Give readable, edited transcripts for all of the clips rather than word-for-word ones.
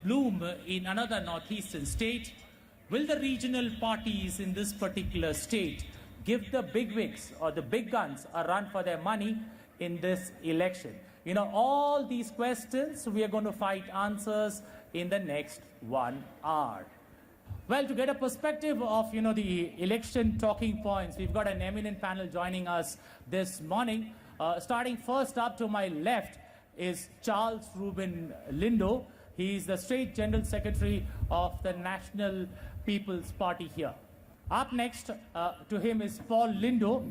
bloom in another northeastern state? Will the regional parties in this particular state give the bigwigs or the big guns a run for their money in this election? You know, all these questions we are going to find answers in the next 1 hour. Well, to get a perspective of, the election talking points, we've got an eminent panel joining us this morning. Starting first up to my left is Charles Reuben Lindo. He is the State General Secretary of the National People's Party here. Up next to him is Paul Lindo,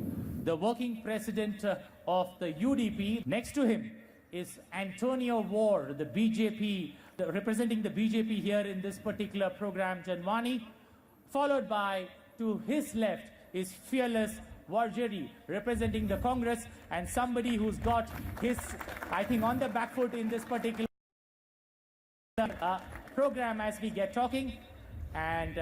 the Working President of the UDP. Next to him is Antonio Ward, the BJP, representing the BJP here in this particular program, Janwani. Followed by, to his left, is Fearless Warjeri, representing the Congress, and somebody who's got his, I think, on the back foot in this particular program as we get talking. And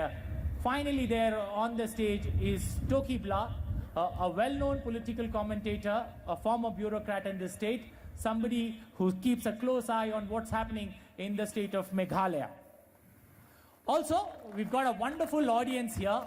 finally there on the stage is Toki Bla, a well-known political commentator, a former bureaucrat in the state, somebody who keeps a close eye on what's happening in the state of Meghalaya. Also, we've got a wonderful audience here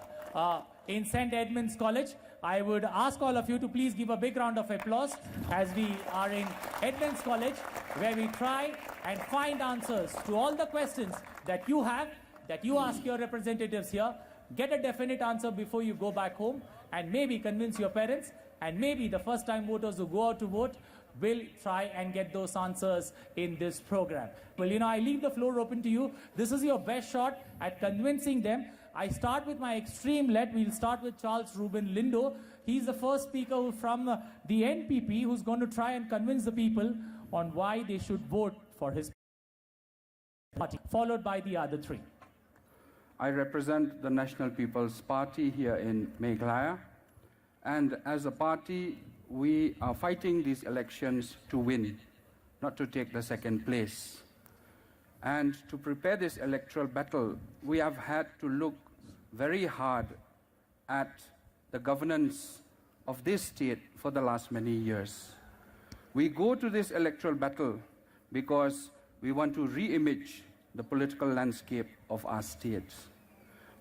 in St. Edmund's College. I would ask all of you to please give a big round of applause as we are in Edmund's College, where we try and find answers to all the questions that you have, that you ask your representatives here. Get a definite answer before you go back home, and maybe convince your parents, and maybe the first-time voters who go out to vote will try and get those answers in this program. Well, I leave the floor open to you. This is your best shot at convincing them. I start with my extreme left. We'll start with Charles Reuben Lindo. He's the first speaker from the NPP who's going to try and convince the people on why they should vote for his party, followed by the other three. I represent the National People's Party here in Meghalaya, and as a party, we are fighting these elections to win, not to take the second place. And to prepare this electoral battle, we have had to look very hard at the governance of this state for the last many years. We go to this electoral battle because we want to re-image the political landscape of our state.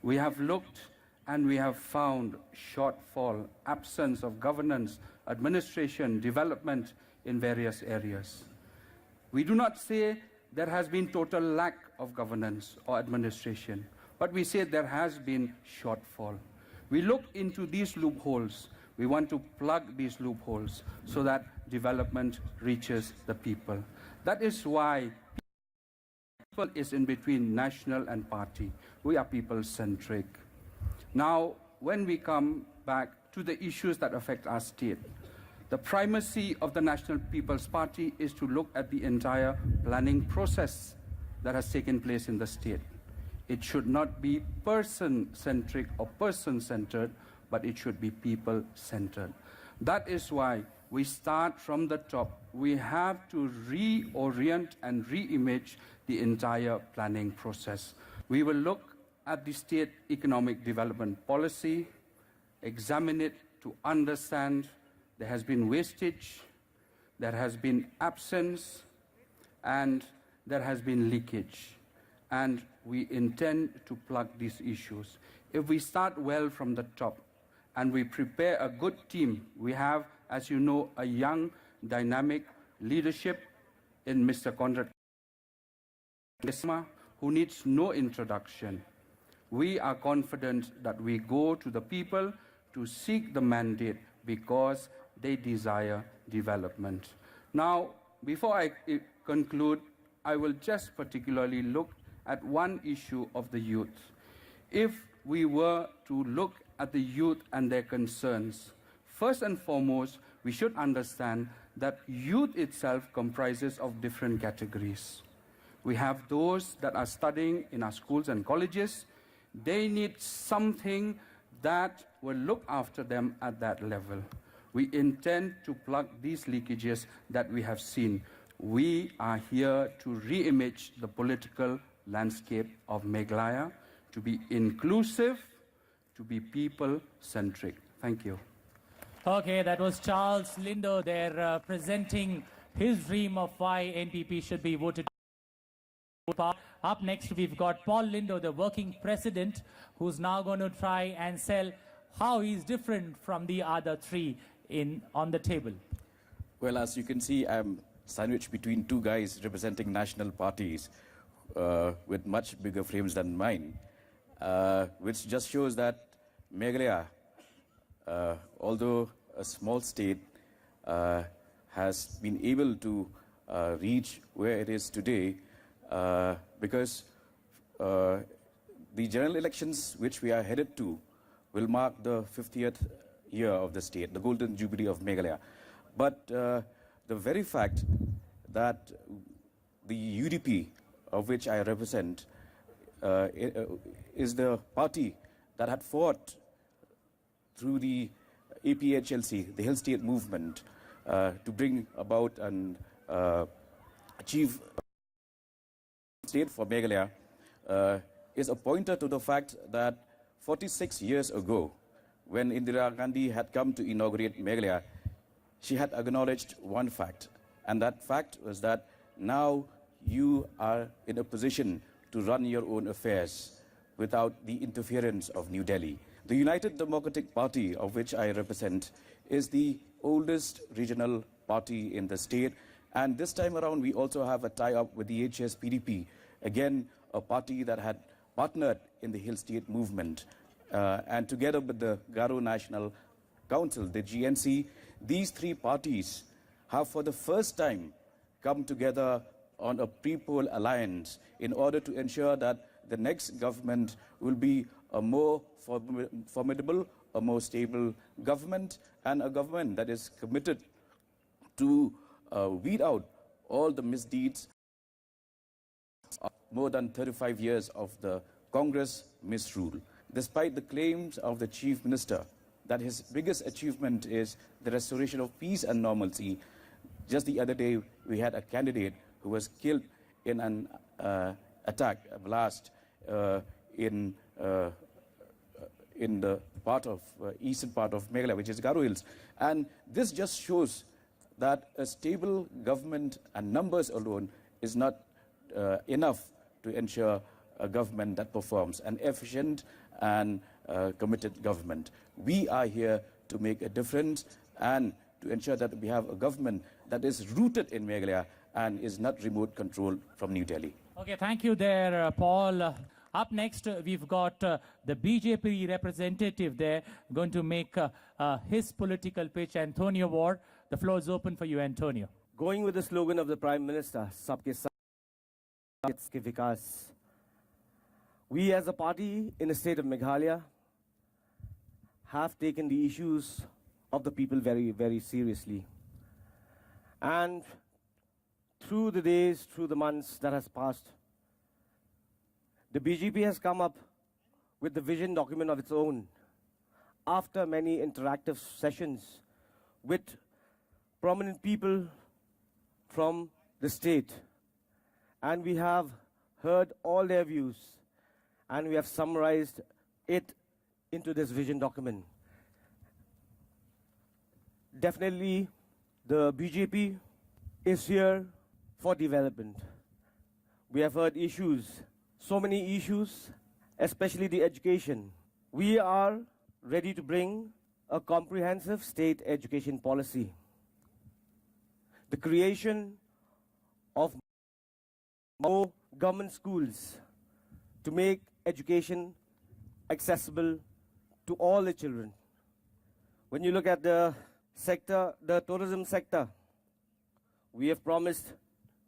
We have looked and we have found shortfall, absence of governance, administration, development in various areas. We do not say there has been total lack of governance or administration, but we say there has been shortfall. We look into these loopholes. We want to plug these loopholes so that development reaches the people. That is why people is in between national and party. We are people-centric. Now, when we come back to the issues that affect our state, the primacy of the National People's Party is to look at the entire planning process that has taken place in the state. It should not be person-centric or person-centered, but it should be people-centered. That is why we start from the top. We have to reorient and re-image the entire planning process. We will look at the state economic development policy, examine it to understand there has been wastage, there has been absence, and there has been leakage. And we intend to plug these issues. If we start well from the top and we prepare a good team, we have, as you know, a young, dynamic leadership in Mr. Conrad, who needs no introduction. We are confident that we go to the people to seek the mandate because they desire development. Now, before I conclude, I will just particularly look at one issue of the youth. If we were to look at the youth and their concerns, first and foremost, we should understand that youth itself comprises of different categories. We have those that are studying in our schools and colleges. They need something that will look after them at that level. We intend to plug these leakages that we have seen. We are here to re-image the political landscape of Meghalaya, to be inclusive, to be people-centric. Thank you. Okay, that was Charles Lindo there presenting his dream of why NPP should be voted Up next, we've got Paul Lindo, the working president, who's now going to try and sell how he's different from the other three on the table. Well, as you can see, I'm sandwiched between two guys representing national parties with much bigger frames than mine, which just shows that Meghalaya, although a small state, has been able to reach where it is today because the general elections which we are headed to will mark the 50th year of the state, the golden jubilee of Meghalaya. But the very fact that the UDP, of which I represent, is the party that had fought through the APHLC, the Hill State Movement, to bring about and achieve state for Meghalaya, is a pointer to the fact that 46 years ago, when Indira Gandhi had come to inaugurate Meghalaya, she had acknowledged one fact, and that fact was that now you are in a position to run your own affairs without the interference of New Delhi. The United Democratic Party, of which I represent, is the oldest regional party in the state, and this time around we also have a tie-up with the HSPDP, again a party that had partnered in the Hill State Movement, and together with the Garo National Council, the GNC, these three parties have for the first time come together on a pre-poll alliance in order to ensure that the next government will be a more formidable, a more stable government, and a government that is committed to weed out all the misdeeds of more than 35 years of the Congress misrule. Despite the claims of the Chief Minister that his biggest achievement is the restoration of peace and normalcy, just the other day we had a candidate who was killed in an attack, a blast in the part of eastern part of Meghalaya, which is Garo Hills. And this just shows that a stable government and numbers alone is not enough to ensure a government that performs, an efficient and committed government. We are here to make a difference and to ensure that we have a government that is rooted in Meghalaya and is not remote controlled from New Delhi. Okay, thank you there, Paul. Up next, we've got the BJP representative there going to make his political pitch, Antonio Ward. The floor is open for you, Antonio. Going with the slogan of the Prime Minister, Sabke Saath, Sabke Vikas, we as a party in the state of Meghalaya have taken the issues of the people very, very seriously. And through the days, through the months that has passed, the BJP has come up with the vision document of its own after many interactive sessions with prominent people from the state. And we have heard all their views, and we have summarized it into this vision document. Definitely, the BJP is here for development. We have heard issues, so many issues, especially the education. We are ready to bring a comprehensive state education policy. The creation of more government schools to make education accessible to all the children. When you look at the sector, the tourism sector, we have promised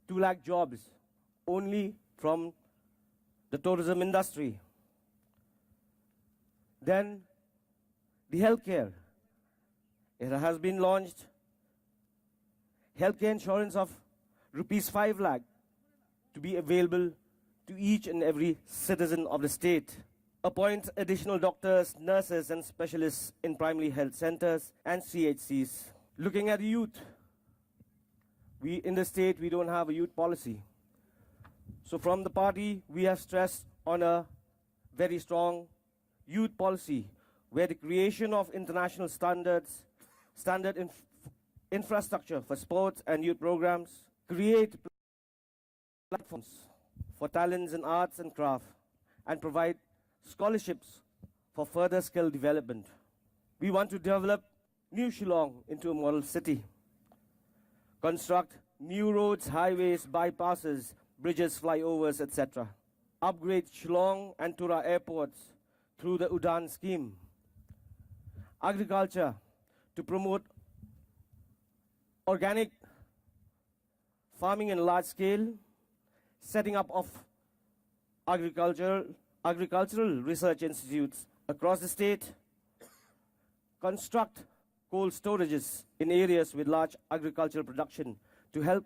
2 lakh jobs only from the tourism industry. Then the healthcare. It has been launched healthcare insurance of rupees 5 lakh to be available to each and every citizen of the state. Appoint additional doctors, nurses, and specialists in primary health centers and CHCs. Looking at the youth, in the state, we don't have a youth policy. So from the party, we have stressed on a very strong youth policy, where the creation of international standard infrastructure for sports and youth programs, create platforms for talents in arts and craft and provide scholarships for further skill development. We want to develop New Shillong into a model city, construct new roads, highways, bypasses, bridges, flyovers, etc. Upgrade Shillong and Tura airports through the Udan scheme. Agriculture to promote organic farming in large scale, setting up of agricultural research institutes across the state, construct cold storages in areas with large agricultural production to help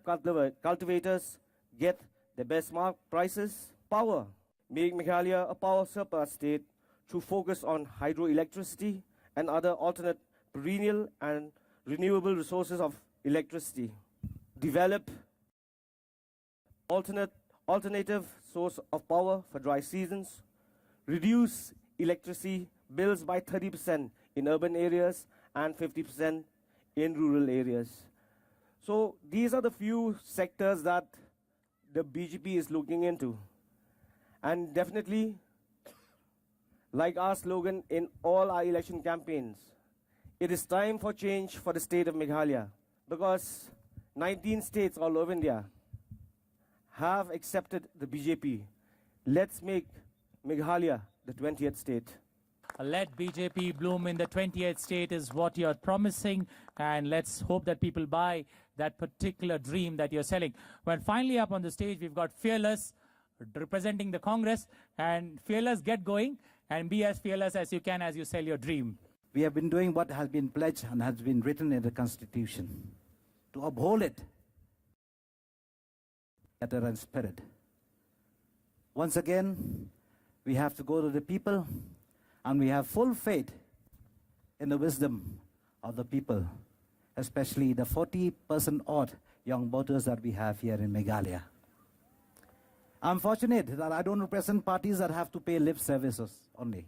cultivators get the best prices. Power, make Meghalaya a power surplus state through focus on hydroelectricity and other alternate perennial and renewable resources of electricity. Develop alternative source of power for dry seasons. Reduce electricity bills by 30% in urban areas and 50% in rural areas. So these are the few sectors that the BJP is looking into. And definitely, like our slogan in all our election campaigns, it is time for change for the state of Meghalaya, because 19 states all over India have accepted the BJP. Let's make Meghalaya the 20th state. Let BJP bloom in the 20th state is what you're promising, and let's hope that people buy that particular dream that you're selling. When finally up on the stage, we've got Fearless representing the Congress, and Fearless, get going and be as fearless as you can as you sell your dream. We have been doing what has been pledged and has been written in the Constitution, to uphold it, letter and spirit. Once again, we have to go to the people, and we have full faith in the wisdom of the people, especially the 40% odd young voters that we have here in Meghalaya. I'm fortunate that I don't represent parties that have to pay lip services only.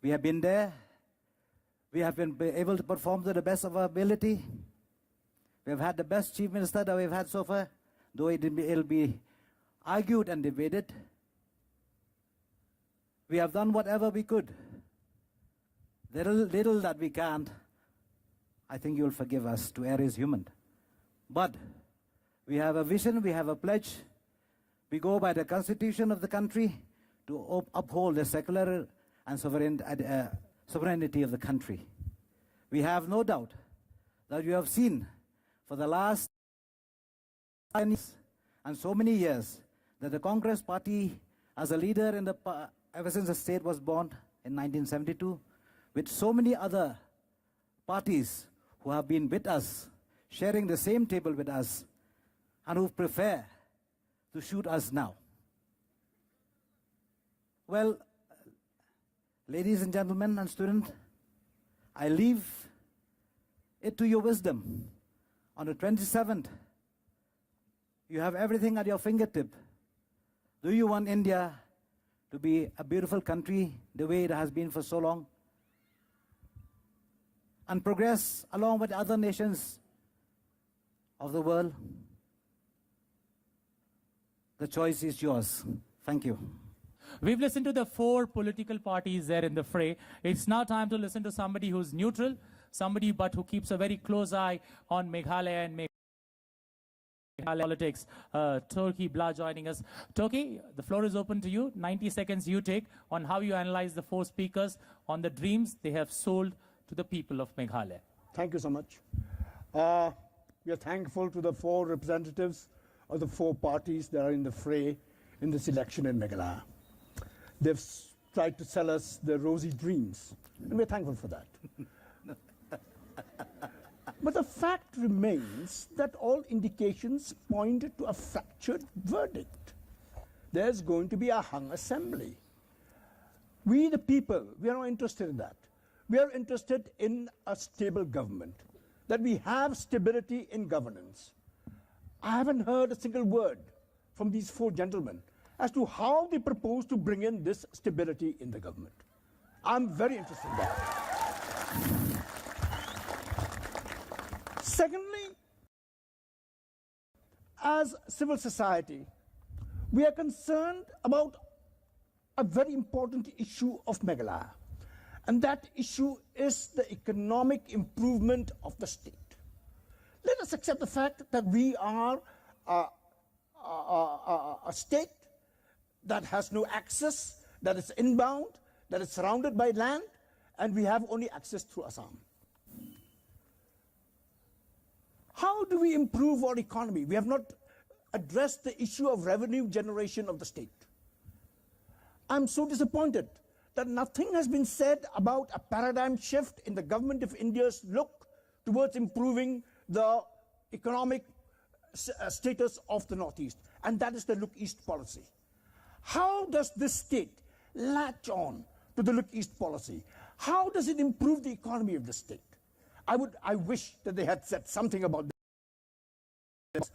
We have been there. We have been able to perform to the best of our ability. We have had the best chief minister that we've had so far, though it'll be argued and debated. We have done whatever we could. Little that we can't, I think you'll forgive us, to err is human. But we have a vision, we have a pledge. We go by the constitution of the country to uphold the secular and sovereignty of the country. We have no doubt that you have seen for the last 10 years and so many years that the Congress Party, as a leader in the ever since the state was born in 1972, with so many other parties who have been with us, sharing the same table with us, and who prefer to shoot us now. Well, ladies and gentlemen and students, I leave it to your wisdom. On the 27th, you have everything at your fingertip. Do you want India to be a beautiful country the way it has been for so long, and progress along with other nations of the world? The choice is yours. Thank you. We've listened to the four political parties there in the fray. It's now time to listen to somebody who's neutral, somebody but who keeps a very close eye on Meghalaya and Meghalaya politics. Toki Blah joining us. Toki, the floor is open to you. 90 seconds you take on how you analyze the four speakers on the dreams they have sold to the people of Meghalaya. Thank you so much. We are thankful to the four representatives of the four parties that are in the fray in this election in Meghalaya. They've tried to sell us their rosy dreams, and we're thankful for that. But the fact remains that all indications point to a fractured verdict. There's going to be a hung assembly. We, the people, we are not interested in that. We are interested in a stable government, that we have stability in governance. I haven't heard a single word from these four gentlemen as to how they propose to bring in this stability in the government. I'm very interested in that. Secondly, as civil society, we are concerned about a very important issue of Meghalaya, and that issue is the economic improvement of the state. Let us accept the fact that we are a state that has no access, that is inbound, that is surrounded by land, and we have only access through Assam. How do we improve our economy? We have not addressed the issue of revenue generation of the state. I'm so disappointed that nothing has been said about a paradigm shift in the government of India's look towards improving the economic status of the Northeast, and that is the Look East policy. How does this state latch on to the Look East policy? How does it improve the economy of the state? I wish that they had said something about this.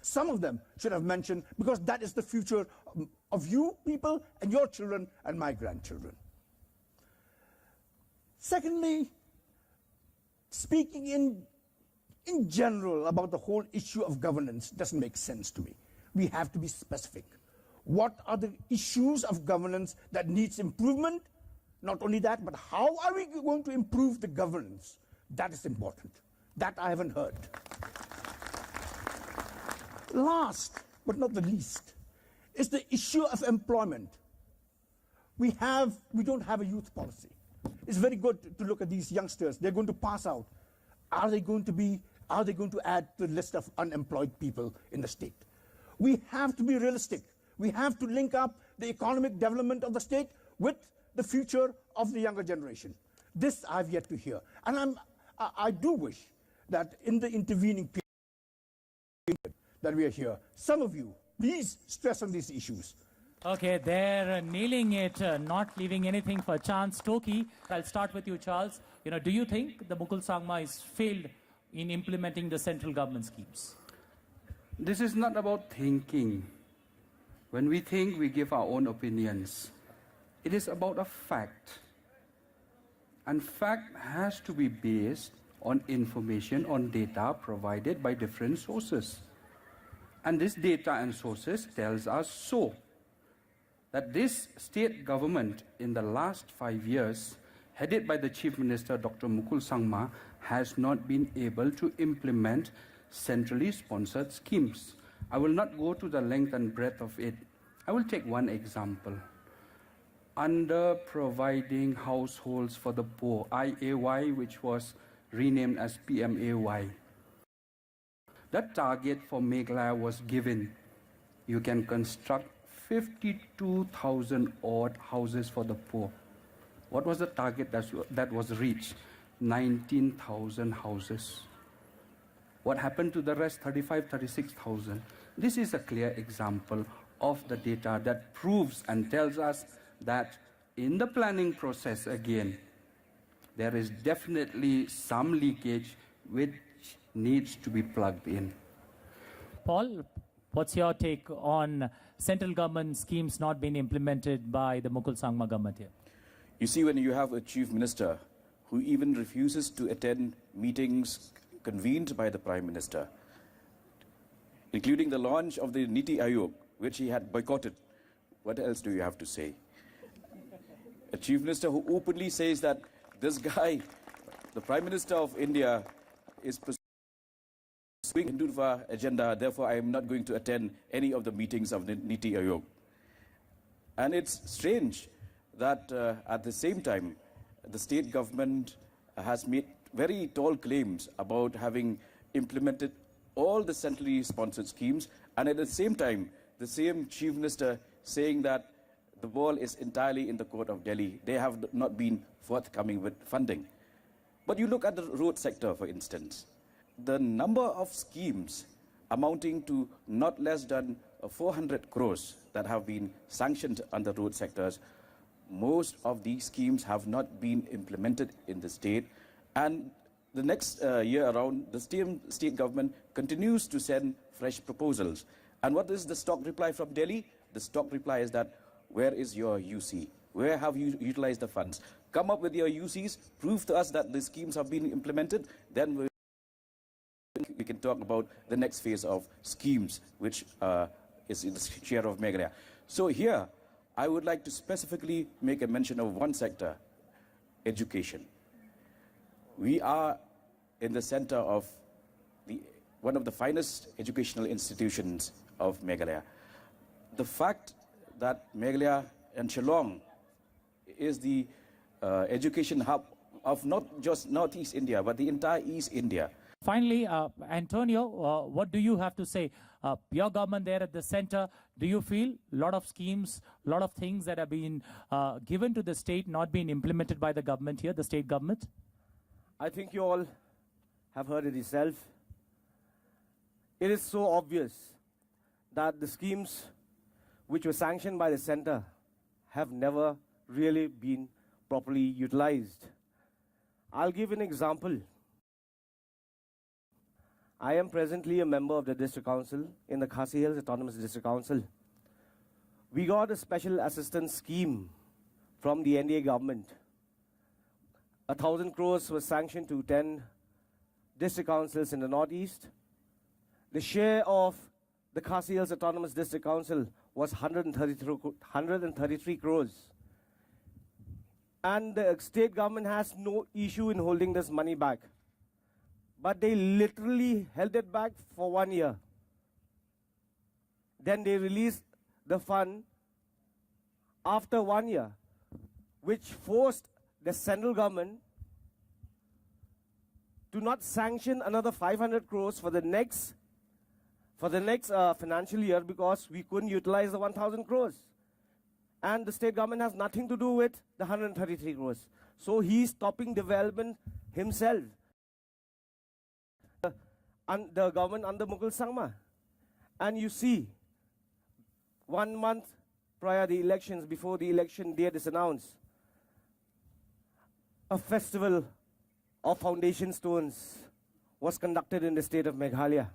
Some of them should have mentioned, because that is the future of you people and your children and my grandchildren. Secondly, speaking in general about the whole issue of governance doesn't make sense to me. We have to be specific. What are the issues of governance that needs improvement? Not only that, but how are we going to improve the governance? That is important. That I haven't heard. Last, but not the least, is the issue of employment. We don't have a youth policy. It's very good to look at these youngsters. They're going to pass out. Are they going to add to the list of unemployed people in the state? We have to be realistic. We have to link up the economic development of the state with the future of the younger generation. This I've yet to hear. And I do wish that in the intervening period that we are here, some of you, please stress on these issues. Okay, they're nailing it, not leaving anything for chance. Toki, I'll start with you, Charles. Do you think the Mukul Sangma is failed in implementing the central government schemes? This is not about thinking. When we think, we give our own opinions. It is about a fact. And fact has to be based on information, on data provided by different sources. And this data and sources tells us so, that this state government in the last 5 years, headed by the Chief Minister, Dr. Mukul Sangma, has not been able to implement centrally sponsored schemes. I will not go to the length and breadth of it. I will take one example. Under providing households for the poor, IAY, which was renamed as PMAY, that target for Meghalaya was given. You can construct 52,000 odd houses for the poor. What was the target that was reached? 19,000 houses. What happened to the rest, 36,000? This is a clear example of the data that proves and tells us that in the planning process, again, there is definitely some leakage which needs to be plugged in. Paul, what's your take on central government schemes not being implemented by the Mukul Sangma government here? You see, when you have a chief minister who even refuses to attend meetings convened by the Prime Minister, including the launch of the Niti Aayog, which he had boycotted, what else do you have to say? A chief minister who openly says that this guy, the Prime Minister of India, is pursuing Hindutva agenda, therefore I am not going to attend any of the meetings of the Niti Aayog. And it's strange that at the same time, the state government has made very tall claims about having implemented all the centrally sponsored schemes, and at the same time, the same chief minister saying that the ball is entirely in the court of Delhi. They have not been forthcoming with funding. But you look at the road sector, for instance. The number of schemes amounting to not less than 400 crores that have been sanctioned under road sectors, most of these schemes have not been implemented in the state. And the next year around, the state government continues to send fresh proposals. And what is the stock reply from Delhi? The stock reply is that, where is your UC? Where have you utilized the funds? Come up with your UCs, prove to us that the schemes have been implemented, then we can talk about the next phase of schemes, which is in the share of Meghalaya. So here, I would like to specifically make a mention of one sector, education. We are in the center of one of the finest educational institutions of Meghalaya. The fact that Meghalaya and Shillong is the education hub of not just Northeast India, but the entire East India. Finally, Antonio, what do you have to say? Your government there at the center, do you feel a lot of schemes, a lot of things that have been given to the state not being implemented by the government here, the state government? I think you all have heard it yourself. It is so obvious that the schemes which were sanctioned by the center have never really been properly utilized. I'll give an example. I am presently a member of the district council in the Khasi Hills Autonomous District Council. We got a special assistance scheme from the NDA government. 1,000 crores was sanctioned to 10 district councils in the northeast. The share of the Khasi Hills Autonomous District Council was 133 crores. And the state government has no issue in holding this money back. But they literally held it back for 1 year. Then they released the fund after 1 year, which forced the central government to not sanction another 500 crores for the next financial year because we couldn't utilize the 1,000 crores. And the state government has nothing to do with the 133 crores. So he's stopping development himself. And the government under Mukul Sangma. And you see, 1 month prior the elections, before the election date is announced, a festival of foundation stones was conducted in the state of Meghalaya.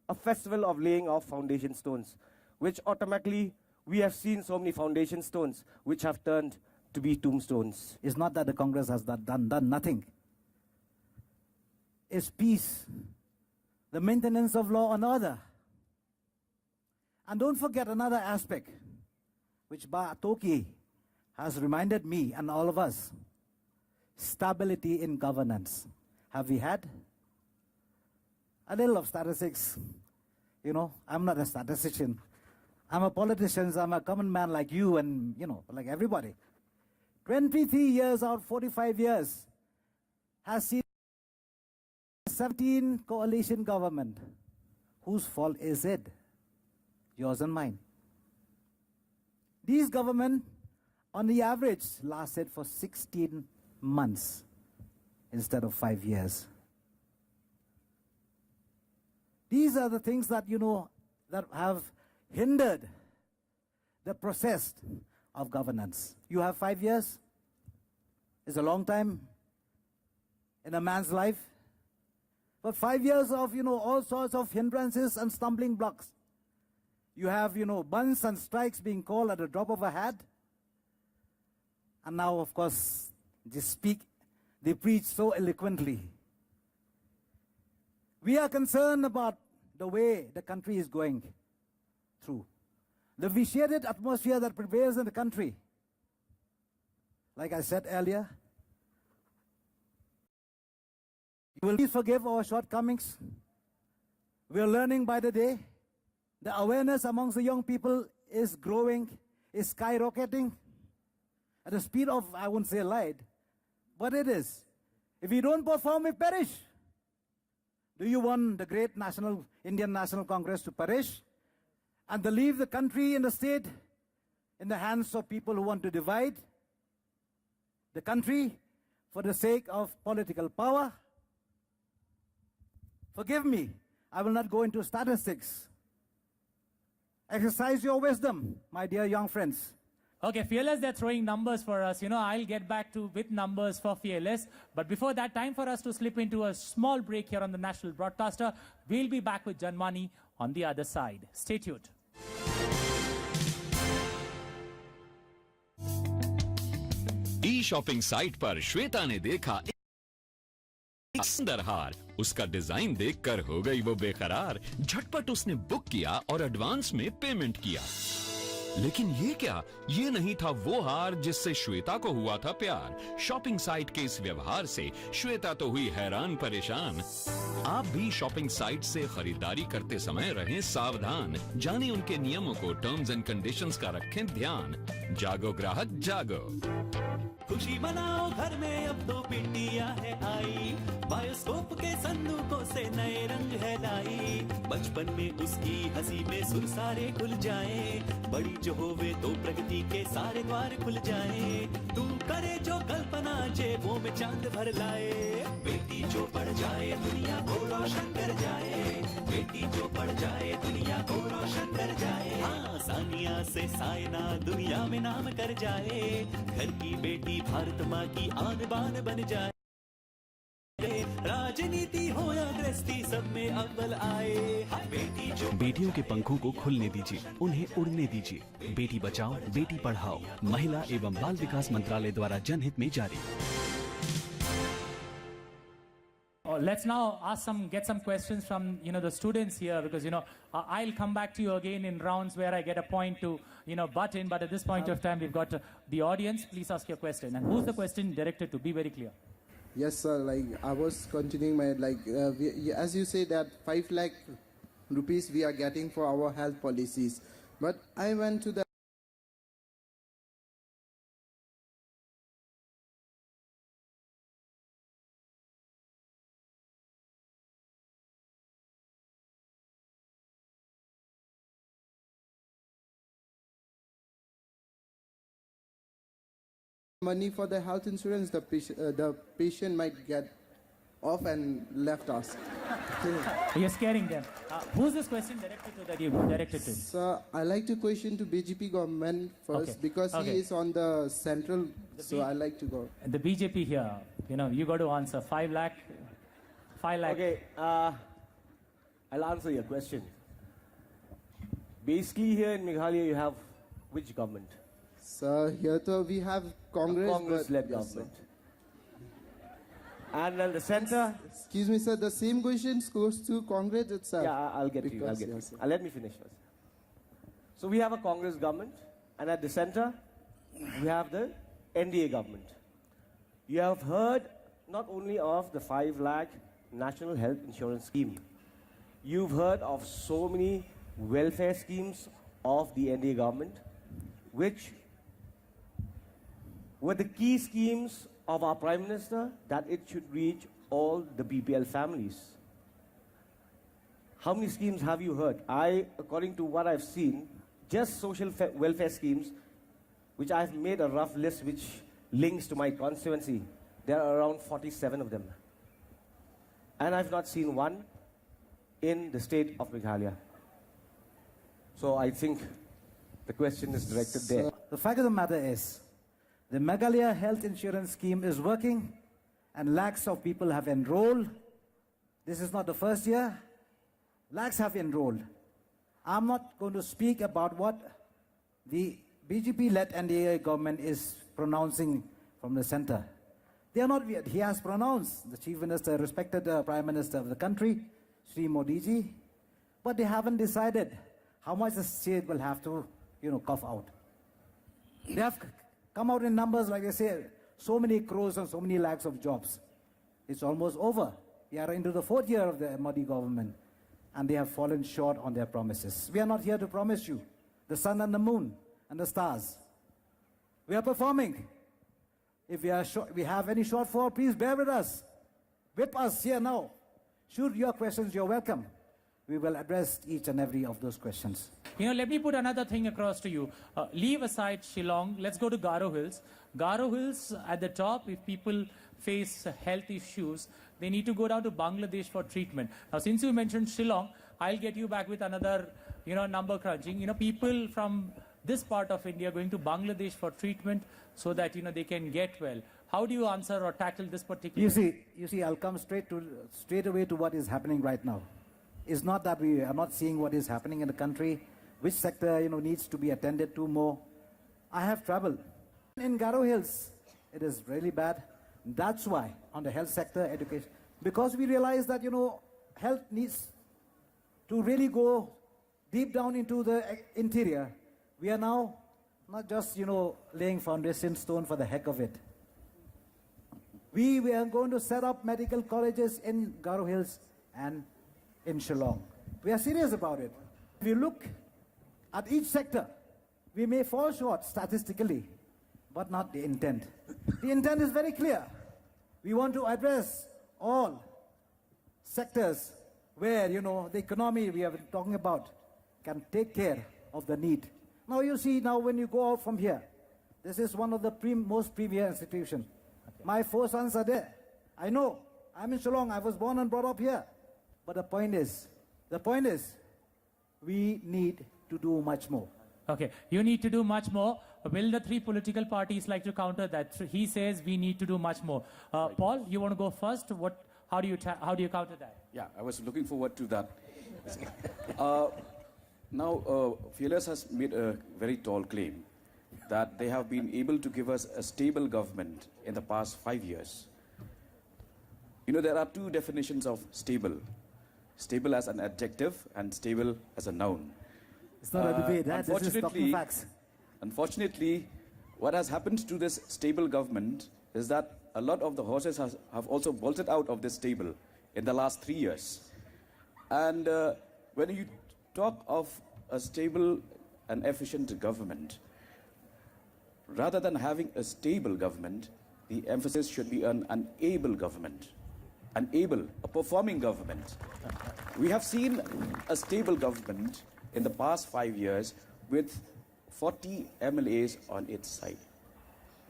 A festival of laying of foundation stones, which automatically we have seen so many foundation stones which have turned to be tombstones. It's not that the Congress has done nothing. It's peace, the maintenance of law and order. And don't forget another aspect, which Ba Toki has reminded me and all of us. Stability in governance. Have we had? A little of statistics. You know, I'm not a statistician. I'm a politician, I'm a common man like you and, you know, like everybody. 23 years out, 45 years has seen 17 coalition government. Whose fault is it? Yours and mine. These government, on the average, lasted for 16 months instead of 5 years. These are the things that, you know, that have hindered the process of governance. You have 5 years. It's a long time in a man's life. But 5 years of, you know, all sorts of hindrances and stumbling blocks. You have, you know, buns and strikes being called at the drop of a hat. And now, of course, they preach so eloquently. We are concerned about the way the country is going through. The vitiated atmosphere that prevails in the country. Like I said earlier, you will please forgive our shortcomings. We are learning by the day. The awareness amongst the young people is growing, is skyrocketing at the speed of, I won't say light, but it is. If we don't perform, we perish. Do you want the great Indian National Congress to perish and to leave the country and the state in the hands of people who want to divide the country for the sake of political power? Forgive me, I will not go into statistics. Exercise your wisdom, my dear young friends. Okay, Fearless, they're throwing numbers for us. You know, I'll get back to with numbers for Fearless. But before that, time for us to slip into a small break here on the National Broadcaster. We'll be back with Janmani on the other side. Stay tuned. E-shopping site पर श्वेता ने देखा एक सुंदर हार। उसका design देखकर हो गई वो बेकरार। झटपट उसने बुक किया और एडवांस में पेमेंट किया। लेकिन ये क्या, ये नहीं था वो हार जिससे श्वेता को हुआ था प्यार। शॉपिंग साइट के इस व्यवहार से श्वेता तो हुई हैरान परेशान। आप भी शॉपिंग साइट से खरीदारी करते समय रहें सावधान। जानें उनके नियमों को, टर्म्स एंड कंडीशंस का रखें ध्यान। जागो ग्राहक जागो। खुशी मनाओ घर में अब तो पिंडिया है आई, बायोस्कोप के संदूकों से नए रंग है लाई। बचपन में उसकी हंसी में सुर सारे खुल जाए, बड़ी जो होवे तो प्रगति के सारे द्वार खुल जाए। तू करे जो कल्पना जेबों में चांद भर लाए, बेटी जो पढ़ जाए दुनिया को रोशन कर जाए, बेटी जो पढ़ जाए दुनिया को रोशन कर जाए। हाँ, सानिया से साइना दुनिया में नाम कर जाए, घर की बेटी भारत माँ की आन बान बन जाए। राजनीति हो या गृहस्थी सब में अव्वल आए, बेटी जो बेटियों के पंखों को खुलने दीजिए, उन्हें उड़ने दीजिए। बेटी बचाओ बेटी पढ़ाओ, महिला एवं बाल विकास मंत्रालय द्वारा जनहित में जारी। Let's now get some questions from the students here, because I'll come back to you again in rounds where I get a point to butt in, but at this point of time we've got the audience. Please ask your question, and who's the question directed to? Be very clear. Yes, sir. I was continuing my as you say that 5 lakh rupees we are getting for our health policies, but I went to the money for the health insurance. The patient might get off and left us. You're scaring them. Who's this question directed to that you directed to? So I like to question to BJP government first, Okay. because Okay. he is on the central. So I like to go. The BJP here, you got to answer. 5 lakh. 5 lakh. Okay, I'll answer your question. Basically, here in Meghalaya, you have which government? So here though we have Congress. Congress-led but- yes, sir. government. And then the center? Excuse me, sir. The same question goes to Congress itself. Yeah, I'll get to you. I'll Because- get to you. yes, sir. Let me finish first. So we have a Congress government, and at the center, we have the NDA government. You have heard not only of the 5 lakh National Health Insurance Scheme, you've heard of so many welfare schemes of the NDA government, which were the key schemes of our Prime Minister, that it should reach all the BPL families. How many schemes have you heard? According to what I've seen, just social welfare schemes, which I've made a rough list which links to my constituency, there are around 47 of them. And I've not seen one in the state of Meghalaya. So I think the question is directed there. The fact of the matter is, the Meghalaya Health Insurance Scheme is working, and lakhs of people have enrolled. This is not the first year. Lakhs have enrolled. I'm not going to speak about what the BJP-led NDA government is pronouncing from the center. They are not weird. He has pronounced, the Chief Minister, respected Prime Minister of the country, Sri Modi ji, but they haven't decided how much the state will have to, cough out. They have come out in numbers, like I say, so many crores and so many lakhs of jobs. It's almost over. We are into the 4th year of the Modi government, and they have fallen short on their promises. We are not here to promise you the sun and the moon and the stars. We are performing. If we have any shortfall, please bear with us. Whip us here now. Shoot your questions, you're welcome. We will address each and every of those questions. Let me put another thing across to you. Leave aside Shillong. Let's go to Garo Hills. Garo Hills, at the top, if people face health issues, they need to go down to Bangladesh for treatment. Now, since you mentioned Shillong, I'll get you back with another, number crunching. People from this part of India going to Bangladesh for treatment so that, they can get well. How do you answer or tackle this particular? You see, I'll come straight away to what is happening right now. It's not that we are not seeing what is happening in the country, which sector, needs to be attended to more. I have traveled. In Garo Hills, it is really bad. That's why, on the health sector, education, because we realize that, health needs to really go deep down into the interior. We are now not just, laying foundation stone for the heck of it. We are going to set up medical colleges in Garo Hills and in Shillong. We are serious about it. If you look at each sector, we may fall short statistically, but not the intent. The intent is very clear. We want to address all sectors where, the economy we have been talking about can take care of the need. Now you see, when you go out from here, this is one of the most premier institutions. My 4 sons are there. I know. I'm in Shillong. I was born and brought up here. But the point is, we need to do much more. Okay, you need to do much more. Will the 3 political parties like to counter that? So he says we need to do much more. Paul, you want to go first? How do you counter that? Yeah, I was looking forward to that. Now, Fearless has made a very tall claim that they have been able to give us a stable government in the past 5 years. There are 2 definitions of stable. Stable as an adjective and stable as a noun. It's not a debate, this is talking facts. Unfortunately, what has happened to this stable government is that a lot of the horses have also bolted out of this stable in the last 3 years. And when you talk of a stable and efficient government, rather than having a stable government, the emphasis should be on an able government. A performing government. We have seen a stable government in the past 5 years with 40 MLAs on its side.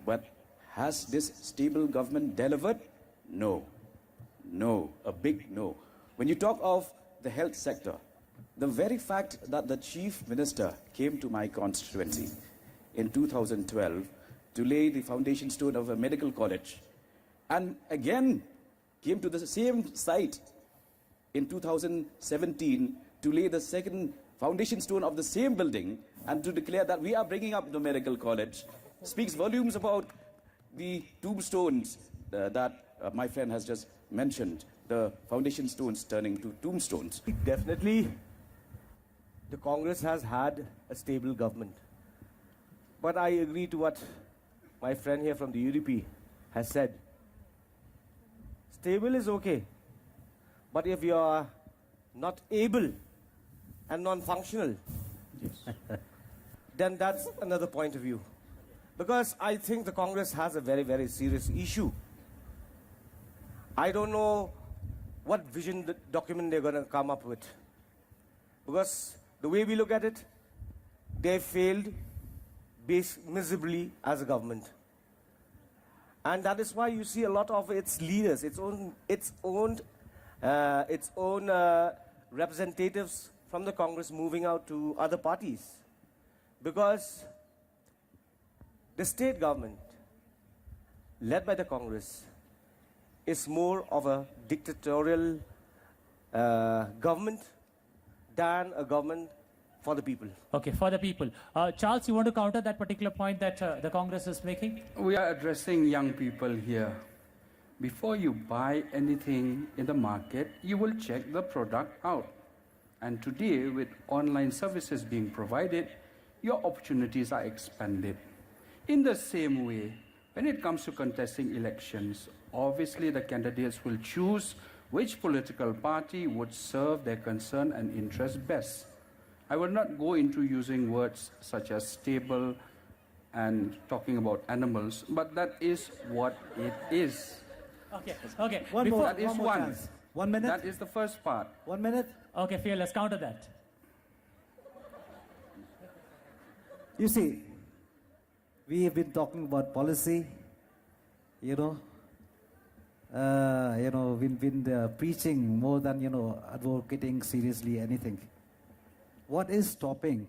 But has this stable government delivered? No. No. A big no. When you talk of the health sector, the very fact that the Chief Minister came to my constituency in 2012 to lay the foundation stone of a medical college, and again came to the same site in 2017 to lay the second foundation stone of the same building and to declare that we are bringing up the medical college, speaks volumes about the tombstones that my friend has just mentioned, the foundation stones turning to tombstones. Definitely, the Congress has had a stable government. But I agree to what my friend here from the UDP has said. Stable is okay. But if you are not able and non-functional, then that's another point of view. Because I think the Congress has a very, very serious issue. I don't know what vision document they're going to come up with. Because the way we look at it, they failed miserably as a government. And that is why you see a lot of its leaders, its own representatives from the Congress moving out to other parties. Because the state government, led by the Congress, is more of a dictatorial government than a government for the people. Okay, for the people. Charles, you want to counter that particular point that the Congress is making? We are addressing young people here. Before you buy anything in the market, you will check the product out. And today, with online services being provided, your opportunities are expanded. In the same way, when it comes to contesting elections, obviously the candidates will choose which political party would serve their concern and interest best. I will not go into using words such as stable and talking about animals, but that is what it is. Okay. One Before- more, That is one more one. chance. 1 minute. That is the first part. 1 minute. Okay, Fearless, counter that. You see, we have been talking about policy, we've been preaching more than, advocating seriously anything. What is stopping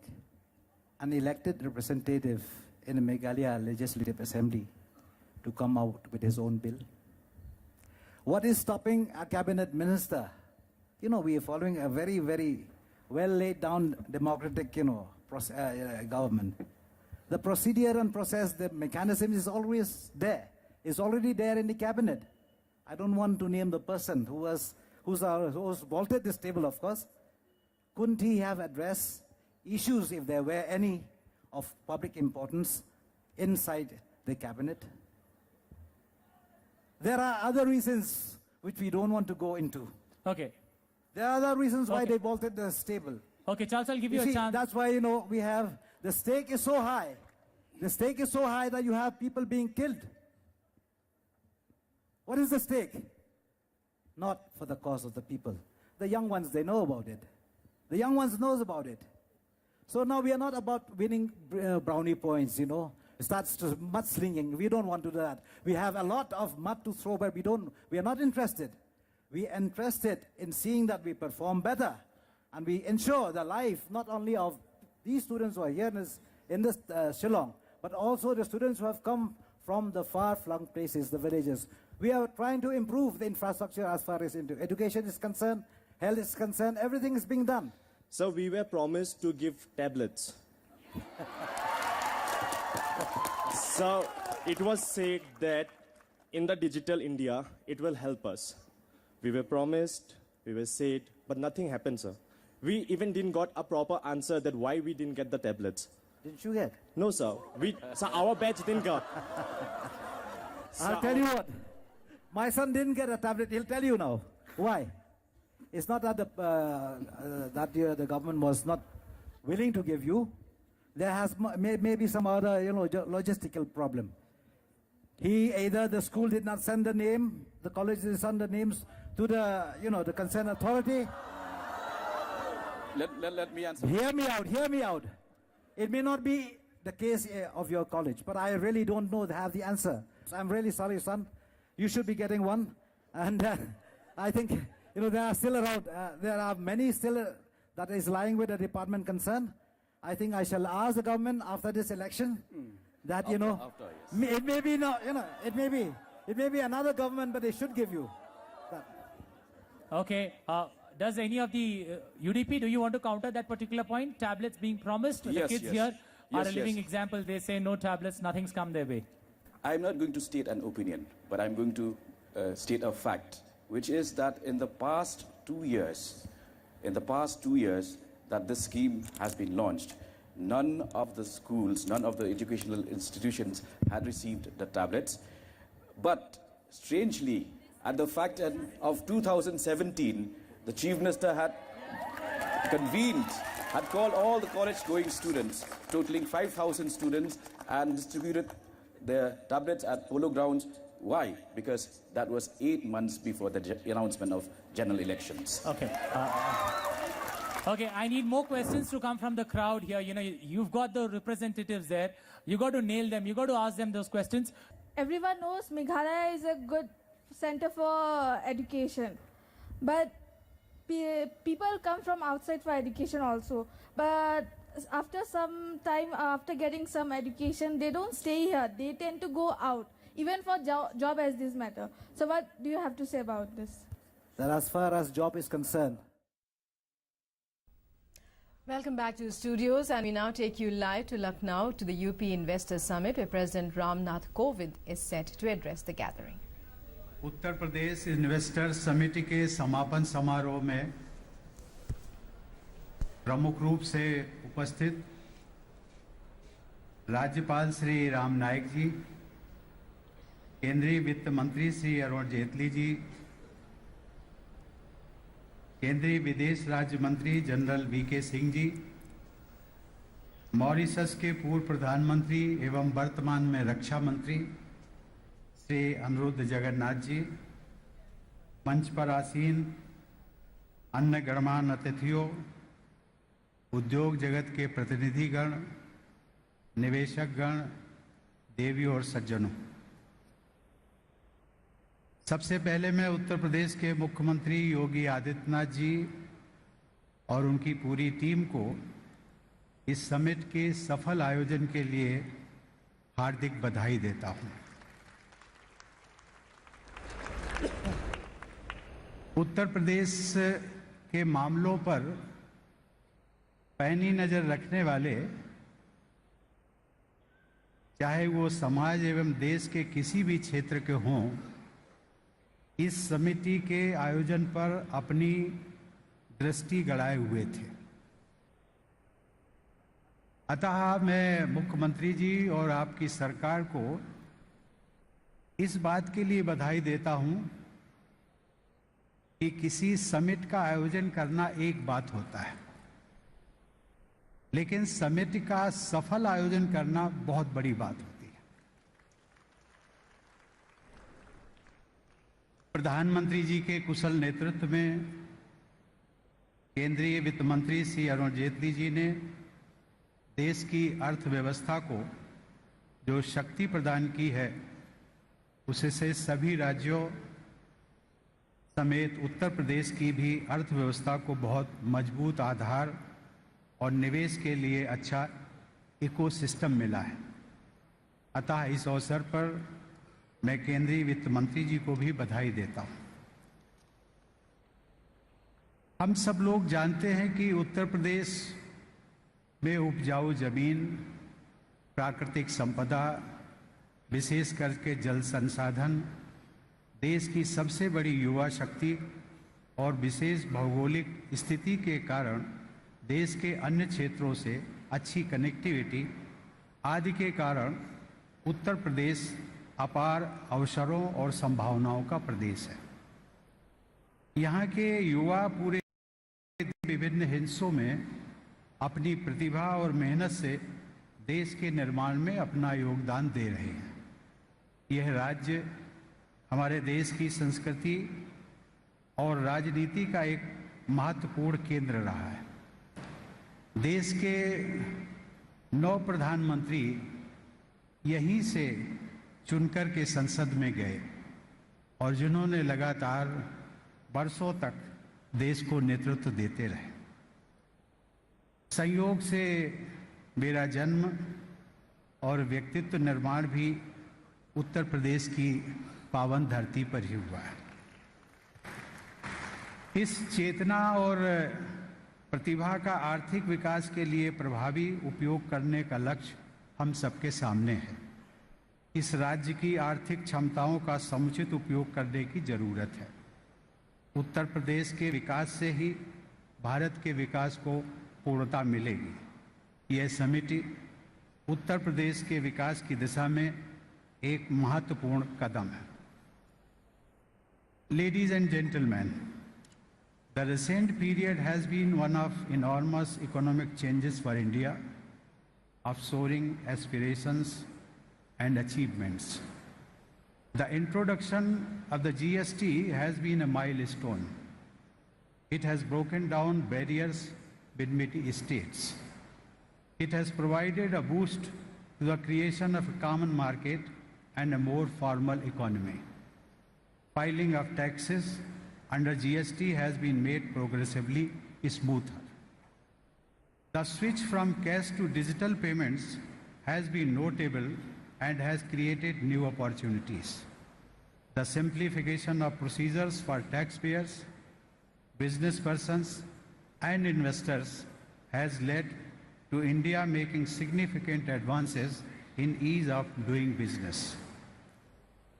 an elected representative in the Meghalaya Legislative Assembly to come out with his own bill? What is stopping a cabinet minister? We are following a very, very well laid down democratic, government. The procedure and process, the mechanism is always there. It's already there in the cabinet. I don't want to name the person who's vaulted this table, of course. Couldn't he have addressed issues, if there were any, of public importance inside the cabinet. There are other reasons which we don't want to go into. Okay. There are other reasons why Okay. they bolted the stable. Okay, Charles, I'll give you, You see, a chance. that's why, we have, the stake is so high. The stake is so high that you have people being killed. What is the stake? Not for the cause of the people. The young ones, they know about it. The young ones knows about it. So now we are not about winning brownie points, Starts to mudslinging. We don't want to do that. We have a lot of mud to throw, but we are not interested. We are interested in seeing that we perform better. And we ensure the life not only of these students who are here in this Shillong, but also the students who have come from the far-flung places, the villages. We are trying to improve the infrastructure as far as education is concerned, health is concerned, everything is being done. So we were promised to give tablets. So it was said that in the digital India, it will help us. We were promised, we were said, but nothing happened, sir. We even didn't got a proper answer that why we didn't get the tablets. Didn't you get? No, sir. So our batch didn't get. I'll tell you what. My son didn't get a tablet. He'll tell you now. Why? It's not that that year the government was not willing to give you. There has maybe some other, logistical problem. Either the school did not send the name, the college did not send the names to the, the concerned authority. Let me answer. Hear me out. It may not be the case of your college, but I really don't have the answer. So I'm really sorry, son. You should be getting one. And I think, there are still around, there are many still that is lying with the department concerned. I think I shall ask the government after this election that, After, yes. it may be not, it may be another government, but they should give you that. Okay. Does any of the UDP, do you want to counter that particular point? Tablets being promised? Yes, the kids yes. here are Yes, a living yes. example. They say no tablets, nothing's come their way. I'm not going to state an opinion, but I'm going to state a fact, which is that in the past 2 years, that this scheme has been launched, none of the schools, none of the educational institutions had received the tablets. But strangely, at the fact end of 2017, the Chief Minister had called all the college-going students, totaling 5,000 students, and distributed their tablets at polo grounds. Why? Because that was 8 months before the announcement of general elections. Okay. Okay, I need more questions to come from the crowd here. You've got the representatives there. You got to nail them. You got to ask them those questions. Everyone knows Meghalaya is a good center for education. But people come from outside for education also. But after some time, after getting some education, they don't stay here. They tend to go out, even for job as this matter. So what do you have to say about this? That as far as job is concerned, Welcome back to the studios, and we now take you live to Lucknow to the UP Investors Summit, where President Ramnath Kovind is set to address the gathering. Uttar Pradesh investors समिति के समापन समारोह में प्रमुख रूप से उपस्थित राज्यपाल श्री राम नाईक जी, केंद्रीय वित्त मंत्री श्री अरुण जेटली जी, केंद्रीय विदेश राज्य मंत्री general VK Singh ji, Mauritius के पूर्व प्रधानमंत्री एवं वर्तमान में रक्षा मंत्री श्री अनुरुद्ध जगन्नाथ जी, मंच पर आसीन अन्य गणमान्य अतिथियों, उद्योग जगत के प्रतिनिधिगण, निवेशकगण, देवियों और सज्जनों, सबसे पहले मैं उत्तर प्रदेश के मुख्यमंत्री योगी आदित्यनाथ जी और उनकी पूरी टीम को इस समिट के सफल आयोजन के लिए हार्दिक बधाई देता हूं। उत्तर प्रदेश के मामलों पर पैनी नजर रखने वाले, चाहे वो समाज एवं देश के किसी भी क्षेत्र के हों, इस समिति के आयोजन पर अपनी दृष्टि गड़ाए हुए थे। अतः मैं मुख्यमंत्री जी और आपकी सरकार को इस बात के लिए बधाई देता हूं कि किसी समिट का आयोजन करना एक बात होता है, लेकिन समिट का सफल आयोजन करना बहुत बड़ी बात होती है। प्रधानमंत्री जी के कुशल नेतृत्व में केंद्रीय वित्त मंत्री श्री अरुण जेटली जी ने देश की अर्थव्यवस्था को जो शक्ति प्रदान की है, उससे सभी राज्यों समेत उत्तर प्रदेश की भी अर्थव्यवस्था को बहुत मजबूत आधार और निवेश के लिए अच्छा इकोसिस्टम मिला है। अतः इस अवसर पर मैं केंद्रीय वित्त मंत्री जी को भी बधाई देता हूं। हम सब लोग जानते हैं कि उत्तर प्रदेश में उपजाऊ जमीन, प्राकृतिक संपदा, विशेष करके जल संसाधन, देश की सबसे बड़ी युवा शक्ति और विशेष भौगोलिक स्थिति के कारण देश के अन्य क्षेत्रों से अच्छी कनेक्टिविटी आदि के कारण उत्तर प्रदेश अपार अवसरों और संभावनाओं का प्रदेश है। यहाँ के युवा पूरे विभिन्न हिस्सों में अपनी प्रतिभा और मेहनत से देश के निर्माण में अपना योगदान दे रहे हैं। यह राज्य हमारे देश की संस्कृति और राजनीति का एक महत्वपूर्ण केंद्र रहा है। देश के 9 प्रधानमंत्री यहीं से चुनकर के संसद में गए और जिन्होंने लगातार वर्षों तक देश को नेतृत्व देते रहे। संयोग से मेरा जन्म और व्यक्तित्व निर्माण भी उत्तर प्रदेश की पावन धरती पर ही हुआ है। इस चेतना और प्रतिभा का आर्थिक विकास के लिए प्रभावी उपयोग करने का लक्ष्य हम सबके सामने है। इस राज्य की आर्थिक क्षमताओं का समुचित उपयोग करने की जरूरत है। उत्तर प्रदेश के विकास से ही भारत के विकास को पूर्णता मिलेगी। यह समिति उत्तर प्रदेश के विकास की दिशा में एक महत्वपूर्ण कदम है। Ladies and gentlemen, the recent period has been one of enormous economic changes for India, of soaring aspirations and achievements. The introduction of the GST has been a milestone. It has broken down barriers between states. It has provided a boost to the creation of a common market and a more formal economy. Filing of taxes under GST has been made progressively smoother. The switch from cash to digital payments has been notable and has created new opportunities. The simplification of procedures for taxpayers, business persons, and investors has led to India making significant advances in ease of doing business.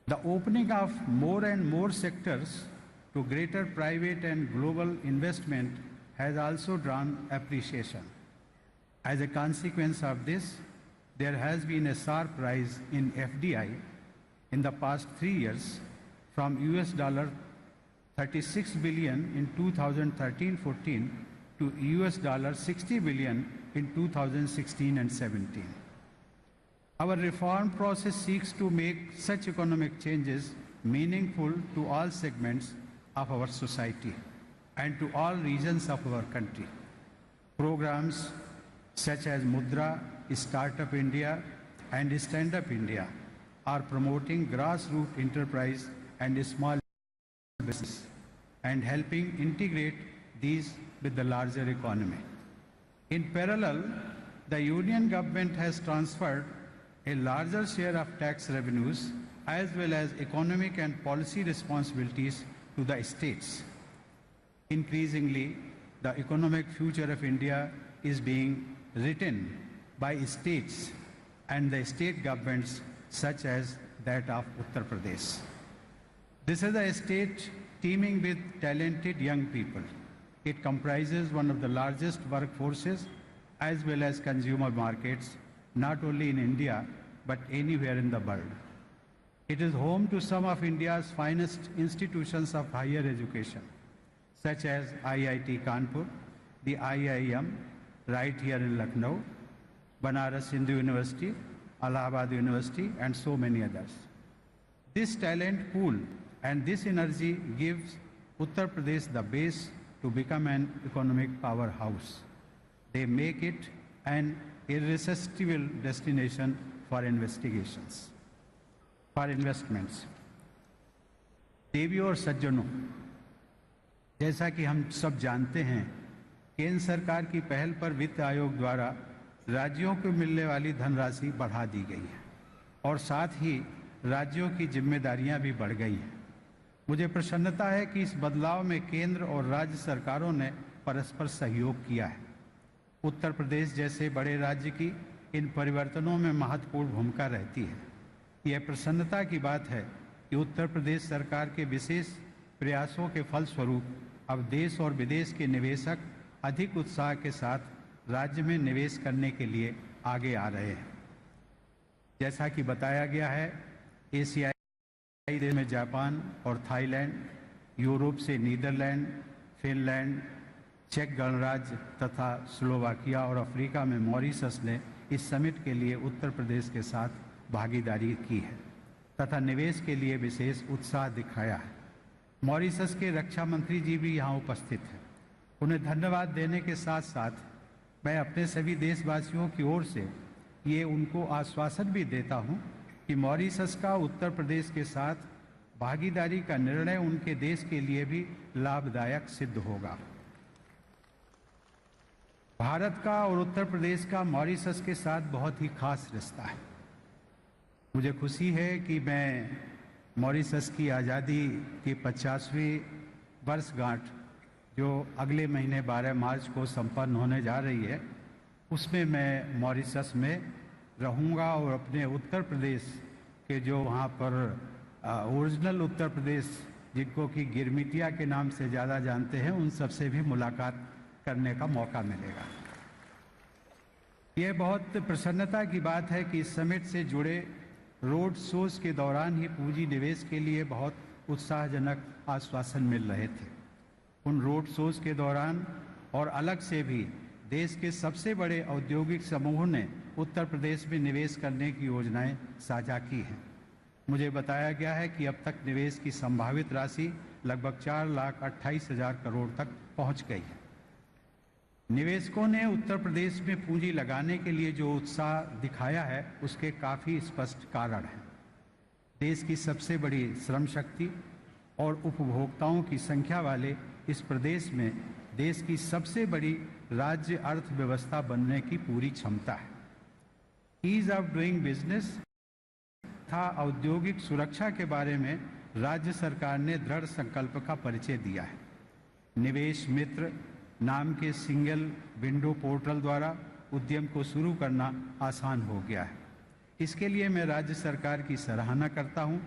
The opening of more and more sectors to greater private and global investment has also drawn appreciation. As a consequence of this, there has been a sharp rise in FDI in the past 3 years from $36 billion in 2013-14 to $60 billion in 2016 and 17. Our reform process seeks to make such economic changes meaningful to all segments of our society and to all regions of our country. Programs such as Mudra, Startup India, and Stand Up India are promoting grassroots enterprise and small business and helping integrate these with the larger economy. In parallel, the Union government has transferred a larger share of tax revenues as well as economic and policy responsibilities to the states. Increasingly, the economic future of India is being written by states and the state governments such as that of Uttar Pradesh. This is a state teeming with talented young people. It comprises one of the largest workforces as well as consumer markets, not only in India, but anywhere in the world. It is home to some of India's finest institutions of higher education, such as IIT Kanpur, the IIM right here in Lucknow, Banaras Hindu University, Allahabad University, and so many others. This talent pool and this energy gives Uttar Pradesh the base to become an economic powerhouse. They make it an irresistible destination for investments. देवियों और सज्जनों, जैसा कि हम सब जानते हैं, केंद्र सरकार की पहल पर वित्त आयोग द्वारा राज्यों को मिलने वाली धनराशि बढ़ा दी गई है और साथ ही राज्यों की जिम्मेदारियां भी बढ़ गई हैं। मुझे प्रसन्नता है कि इस बदलाव में केंद्र और राज्य सरकारों ने परस्पर सहयोग किया है। उत्तर प्रदेश जैसे बड़े राज्य की इन परिवर्तनों में महत्वपूर्ण भूमिका रहती है। यह प्रसन्नता की बात है कि उत्तर प्रदेश सरकार के विशेष प्रयासों के फलस्वरूप अब देश और विदेश के निवेशक अधिक उत्साह के साथ राज्य में निवेश करने के लिए आगे आ रहे हैं। जैसा कि बताया गया है, एशियाई देश में जापान और थाईलैंड, यूरोप से नीदरलैंड, फिनलैंड, चेक गणराज्य तथा स्लोवाकिया और अफ्रीका में मॉरिशस ने इस समिट के लिए उत्तर प्रदेश के साथ भागीदारी की है तथा निवेश के लिए विशेष उत्साह दिखाया है। मॉरिशस के रक्षा मंत्री जी भी यहाँ उपस्थित हैं। उन्हें धन्यवाद देने के साथ साथ मैं अपने सभी देशवासियों की ओर से ये उनको आश्वासन भी देता हूँ कि मॉरिशस का उत्तर प्रदेश के साथ भागीदारी का निर्णय उनके देश के लिए भी लाभदायक सिद्ध होगा। भारत का और उत्तर प्रदेश का मॉरिशस के साथ बहुत ही खास रिश्ता है। मुझे खुशी है कि मैं मॉरिशस की आज़ादी की 50वीं वर्षगांठ जो अगले महीने 12 मार्च को संपन्न होने जा रही है, उसमें मैं मॉरिशस में रहूँगा और अपने उत्तर प्रदेश के जो वहाँ पर ओरिजिनल उत्तर प्रदेश जिनको कि गिरमिटिया के नाम से ज़्यादा जानते हैं, उन सबसे भी मुलाकात करने का मौका मिलेगा। यह बहुत प्रसन्नता की बात है कि इस समिट से जुड़े रोड शोज के दौरान ही पूंजी निवेश के लिए बहुत उत्साहजनक आश्वासन मिल रहे थे। उन रोड शोज के दौरान और अलग से भी देश के सबसे बड़े औद्योगिक समूहों ने उत्तर प्रदेश में निवेश करने की योजनाएं साझा की हैं। मुझे बताया गया है कि अब तक निवेश की संभावित राशि लगभग 4,28,000 करोड़ तक पहुंच गई है। निवेशकों ने उत्तर प्रदेश में पूंजी लगाने के लिए जो उत्साह दिखाया है, उसके काफ़ी स्पष्ट कारण हैं। देश की सबसे बड़ी श्रम शक्ति और उपभोक्ताओं की संख्या वाले इस प्रदेश में देश की सबसे बड़ी राज्य अर्थव्यवस्था बनने की पूरी क्षमता है। ईज ऑफ डूइंग बिजनेस तथा औद्योगिक सुरक्षा के बारे में राज्य सरकार ने दृढ़ संकल्प का परिचय दिया है। निवेश मित्र नाम के सिंगल विंडो पोर्टल द्वारा उद्यम को शुरू करना आसान हो गया है। इसके लिए मैं राज्य सरकार की सराहना करता हूं।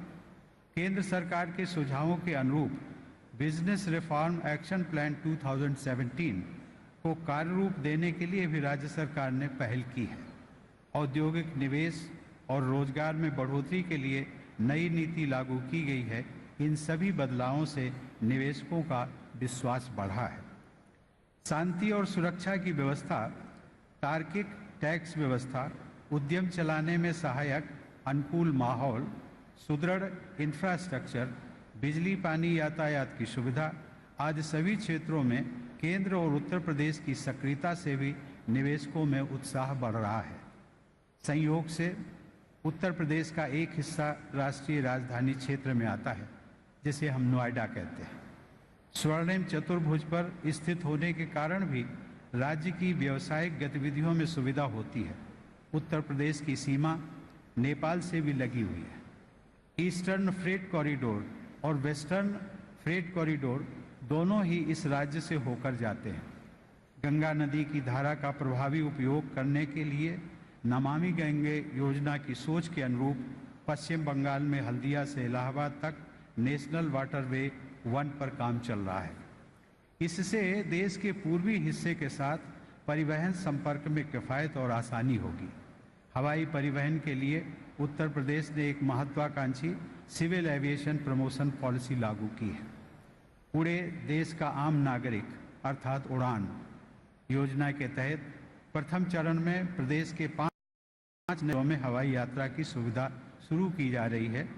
केंद्र सरकार के सुझावों के अनुरूप बिजनेस रिफॉर्म एक्शन प्लान 2017 को कार्य रूप देने के लिए भी राज्य सरकार ने पहल की है। औद्योगिक निवेश और रोजगार में बढ़ोतरी के लिए नई नीति लागू की गई है। इन सभी बदलावों से निवेशकों का विश्वास बढ़ा है। शांति और सुरक्षा की व्यवस्था, तार्किक टैक्स व्यवस्था, उद्यम चलाने में सहायक अनुकूल माहौल, सुदृढ़ इंफ्रास्ट्रक्चर, बिजली पानी यातायात की सुविधा आदि सभी क्षेत्रों में केंद्र और उत्तर प्रदेश की सक्रियता से भी निवेशकों में उत्साह बढ़ रहा है। संयोग से उत्तर प्रदेश का एक हिस्सा राष्ट्रीय राजधानी क्षेत्र में आता है, जिसे हम नोएडा कहते हैं। स्वर्णिम चतुर्भुज पर स्थित होने के कारण भी राज्य की व्यावसायिक गतिविधियों में सुविधा होती है। उत्तर प्रदेश की सीमा नेपाल से भी लगी हुई है। ईस्टर्न फ्रेट कॉरिडोर और वेस्टर्न फ्रेट कॉरिडोर दोनों ही इस राज्य से होकर जाते हैं। गंगा नदी की धारा का प्रभावी उपयोग करने के लिए नमामि गंगे योजना की सोच के अनुरूप पश्चिम बंगाल में हल्दिया से इलाहाबाद तक नेशनल वाटरवे 1 पर काम चल रहा है। इससे देश के पूर्वी हिस्से के साथ परिवहन संपर्क में किफ़ायत और आसानी होगी। हवाई परिवहन के लिए उत्तर प्रदेश ने एक महत्वाकांक्षी सिविल एविएशन प्रमोशन पॉलिसी लागू की है। पूरे देश का आम नागरिक अर्थात उड़ान योजना के तहत प्रथम चरण में प्रदेश के 5 नगरों में हवाई यात्रा की सुविधा शुरू की जा रही है,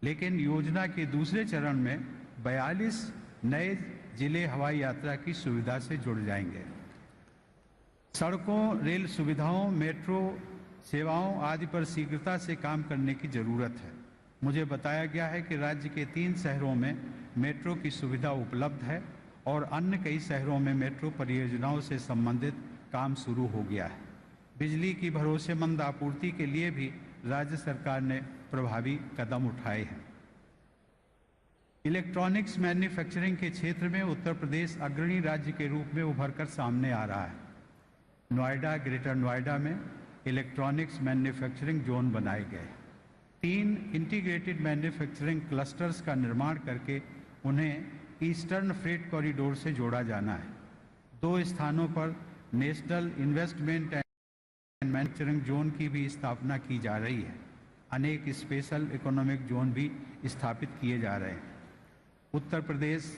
लेकिन योजना के दूसरे चरण में 42 नए जिले हवाई यात्रा की सुविधा से जुड़ जाएंगे। सड़कों, रेल सुविधाओं, मेट्रो सेवाओं आदि पर शीघ्रता से काम करने की जरूरत है। मुझे बताया गया है कि राज्य के 3 शहरों में मेट्रो की सुविधा उपलब्ध है और अन्य कई शहरों में मेट्रो परियोजनाओं से संबंधित काम शुरू हो गया है। बिजली की भरोसेमंद आपूर्ति के लिए भी राज्य सरकार ने प्रभावी कदम उठाए हैं। इलेक्ट्रॉनिक्स मैन्युफैक्चरिंग के क्षेत्र में उत्तर प्रदेश अग्रणी राज्य के रूप में उभरकर सामने आ रहा है। नोएडा, ग्रेटर नोएडा में इलेक्ट्रॉनिक्स मैन्युफैक्चरिंग जोन बनाए गए। 3 इंटीग्रेटेड मैन्युफैक्चरिंग क्लस्टर्स का निर्माण करके उन्हें ईस्टर्न फ्रेट कॉरिडोर से जोड़ा जाना है। 2 स्थानों पर national investment and manufacturing zone की भी स्थापना की जा रही है। अनेक स्पेशल इकोनॉमिक जोन भी स्थापित किए जा रहे हैं। उत्तर प्रदेश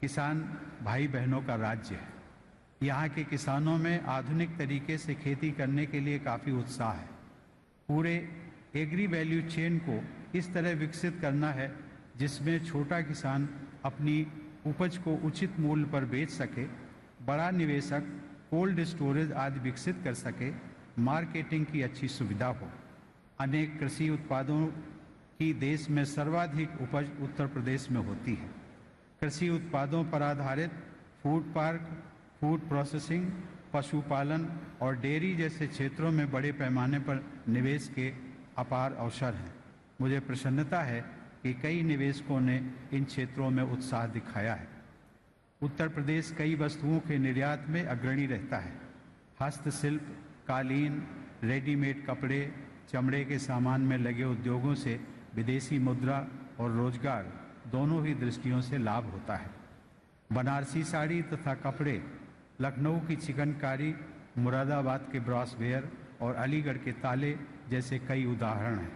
किसान भाई बहनों का राज्य है। यहाँ के किसानों में आधुनिक तरीके से खेती करने के लिए काफ़ी उत्साह है। पूरे एग्री वैल्यू चेन को इस तरह विकसित करना है जिसमें छोटा किसान अपनी उपज को उचित मूल्य पर बेच सके, बड़ा निवेशक कोल्ड स्टोरेज आदि विकसित कर सके, मार्केटिंग की अच्छी सुविधा हो। अनेक कृषि उत्पादों की देश में सर्वाधिक उपज उत्तर प्रदेश में होती है। कृषि उत्पादों पर आधारित फूड पार्क, फूड प्रोसेसिंग, पशुपालन और डेयरी जैसे क्षेत्रों में बड़े पैमाने पर निवेश के अपार अवसर हैं। मुझे प्रसन्नता है कि कई निवेशकों ने इन क्षेत्रों में उत्साह दिखाया है। उत्तर प्रदेश कई वस्तुओं के निर्यात में अग्रणी रहता है। हस्तशिल्प, कालीन, रेडीमेड कपड़े, चमड़े के सामान में लगे उद्योगों से विदेशी मुद्रा और रोजगार दोनों ही दृष्टियों से लाभ होता है। बनारसी साड़ी तथा कपड़े, लखनऊ की चिकनकारी, मुरादाबाद के ब्रॉसवेयर और अलीगढ़ के ताले जैसे कई उदाहरण हैं।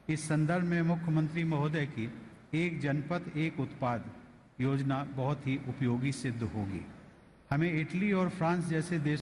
इस संदर्भ में मुख्यमंत्री महोदय की एक जनपद एक उत्पाद योजना बहुत ही उपयोगी सिद्ध होगी। हमें इटली और फ्रांस जैसे देश